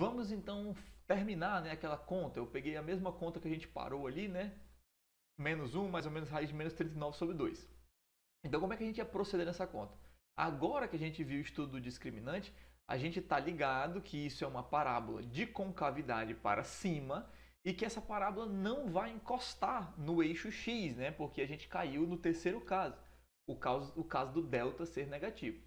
vamos então terminar, né, aquela conta. Eu peguei a mesma conta que a gente parou ali, né? Menos 1, mais ou menos raiz de menos 39 sobre 2. Então, como é que a gente ia proceder nessa conta? Agora que a gente viu o estudo do discriminante, a gente está ligado que isso é uma parábola de concavidade para cima e que essa parábola não vai encostar no eixo x, né? Porque a gente caiu no terceiro caso, o caso do delta ser negativo.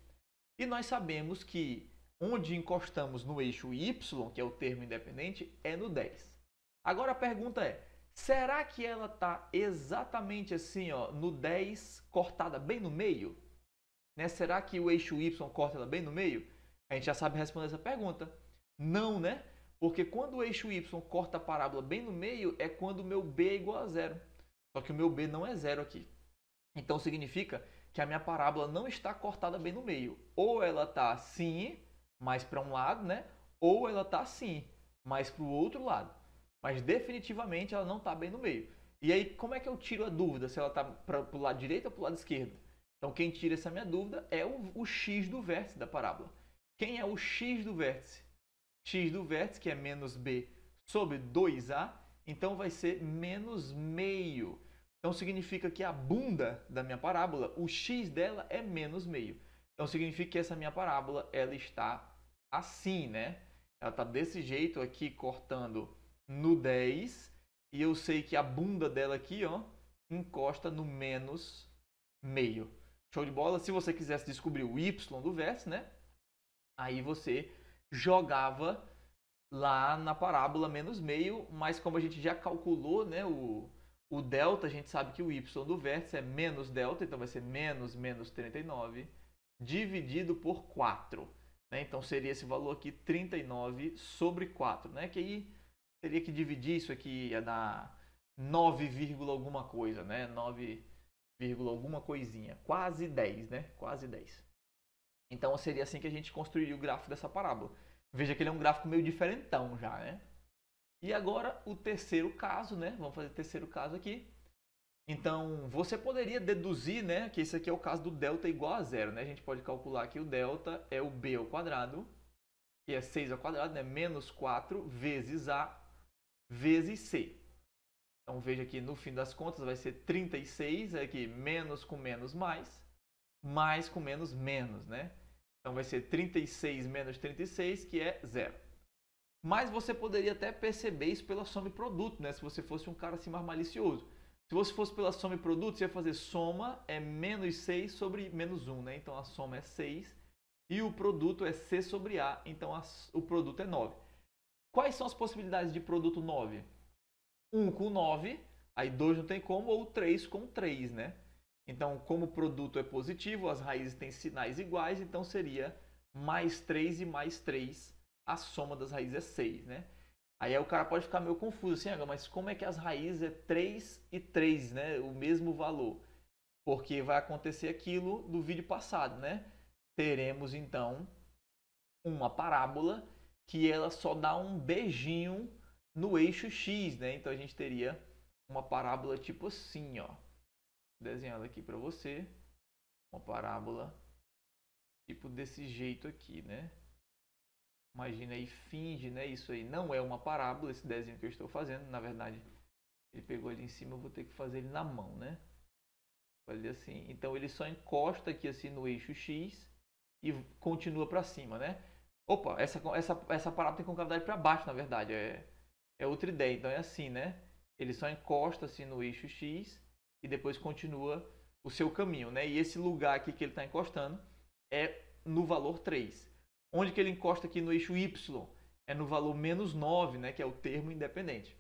E nós sabemos que onde encostamos no eixo y, que é o termo independente, é no 10. Agora a pergunta é, será que ela está exatamente assim, ó, no 10, cortada bem no meio? Né? Será que o eixo y corta ela bem no meio? A gente já sabe responder essa pergunta. Não, né? Porque quando o eixo y corta a parábola bem no meio, é quando o meu b é igual a zero. Só que o meu b não é zero aqui. Então significa que a minha parábola não está cortada bem no meio. Ou ela está assim, mais para um lado, né? Ou ela está assim, mais para o outro lado. Mas definitivamente ela não está bem no meio. E aí, como é que eu tiro a dúvida se ela está para o lado direito ou para o lado esquerdo? Então, quem tira essa minha dúvida é o x do vértice da parábola. Quem é o x do vértice? X do vértice, que é menos b sobre 2a, então vai ser menos meio. Então significa que a bunda da minha parábola, o x dela é menos meio. Então significa que essa minha parábola ela está assim, né? Ela está desse jeito aqui, cortando no 10. E eu sei que a bunda dela aqui, ó, encosta no menos meio. Show de bola? Se você quisesse descobrir o y do vértice, né? Aí você jogava lá na parábola menos meio, mas como a gente já calculou, né, o delta, a gente sabe que o y do vértice é menos delta, então vai ser menos 39 dividido por 4. Né? Então seria esse valor aqui 39 sobre 4, né? Que aí teria que dividir isso aqui, ia dar 9, alguma coisa, né? 9, alguma coisinha, quase 10, né? Quase 10. Então seria assim que a gente construiria o gráfico dessa parábola. Veja que ele é um gráfico meio diferentão já, né? E agora o terceiro caso, né? Vamos fazer o terceiro caso aqui. Então, você poderia deduzir, né, que esse aqui é o caso do delta igual a zero, né? A gente pode calcular que o delta é o b ao quadrado, que é 6 ao quadrado, né? Menos 4 vezes a vezes c. Então, veja que no fim das contas vai ser 36, aqui menos com menos mais com menos menos, né? Então vai ser 36 menos 36, que é zero. Mas você poderia até perceber isso pela soma e produto, né? Se você fosse um cara assim mais malicioso. Se você fosse pela soma e produto, você ia fazer soma é menos 6 sobre menos 1, né? Então a soma é 6 e o produto é C sobre A, então o produto é 9. Quais são as possibilidades de produto 9? 1 com 9, aí 2 não tem como, ou 3 com 3, né? Então, como o produto é positivo, as raízes têm sinais iguais, então seria mais 3 e mais 3, a soma das raízes é 6, né? Aí o cara pode ficar meio confuso assim, mas como é que as raízes é 3 e 3, né? O mesmo valor. Porque vai acontecer aquilo do vídeo passado, né? Teremos então uma parábola que ela só dá um beijinho no eixo x, né? Então a gente teria uma parábola tipo assim, ó. Desenhando aqui para você uma parábola tipo desse jeito aqui, né? Imagina aí, finge, né? Isso aí não é uma parábola, esse desenho que eu estou fazendo. Na verdade, ele pegou ali em cima, eu vou ter que fazer ele na mão, né? Fazer assim. Então ele só encosta aqui assim no eixo x e continua para cima, né? Opa, essa parábola tem concavidade para baixo, na verdade. É outra ideia. Então é assim, né? Ele só encosta assim no eixo x e depois continua o seu caminho, né? E esse lugar aqui que ele está encostando é no valor 3. Onde que ele encosta aqui no eixo y? É no valor menos 9, né? Que é o termo independente.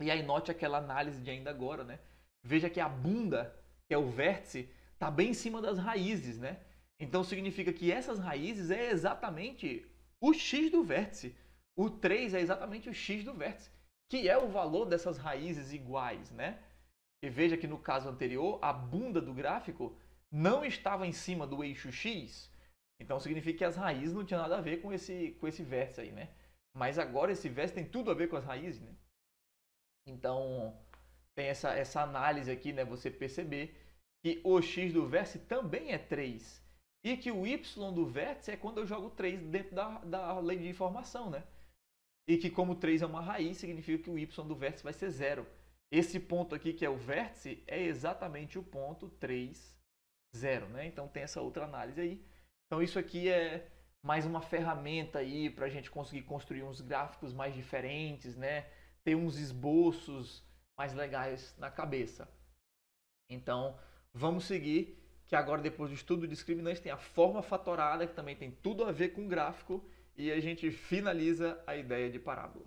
E aí note aquela análise de ainda agora, né? Veja que a bunda, que é o vértice, está bem em cima das raízes, né? Então significa que essas raízes é exatamente o x do vértice. O 3 é exatamente o x do vértice, que é o valor dessas raízes iguais, né? E veja que no caso anterior, a bunda do gráfico não estava em cima do eixo x. Então significa que as raízes não tinham nada a ver com esse vértice aí, né? Mas agora esse vértice tem tudo a ver com as raízes, né? Então tem essa análise aqui, né? Você perceber que o x do vértice também é 3. E que o y do vértice é quando eu jogo 3 dentro da lei de informação, né? e que como 3 é uma raiz, significa que o y do vértice vai ser 0. Esse ponto aqui, que é o vértice, é exatamente o ponto 3, 0. Né? Então tem essa outra análise aí. Então isso aqui é mais uma ferramenta aí para a gente conseguir construir uns gráficos mais diferentes, né? Ter uns esboços mais legais na cabeça. Então vamos seguir, que agora depois do estudo discriminante tem a forma fatorada, que também tem tudo a ver com gráfico, e a gente finaliza a ideia de parábola.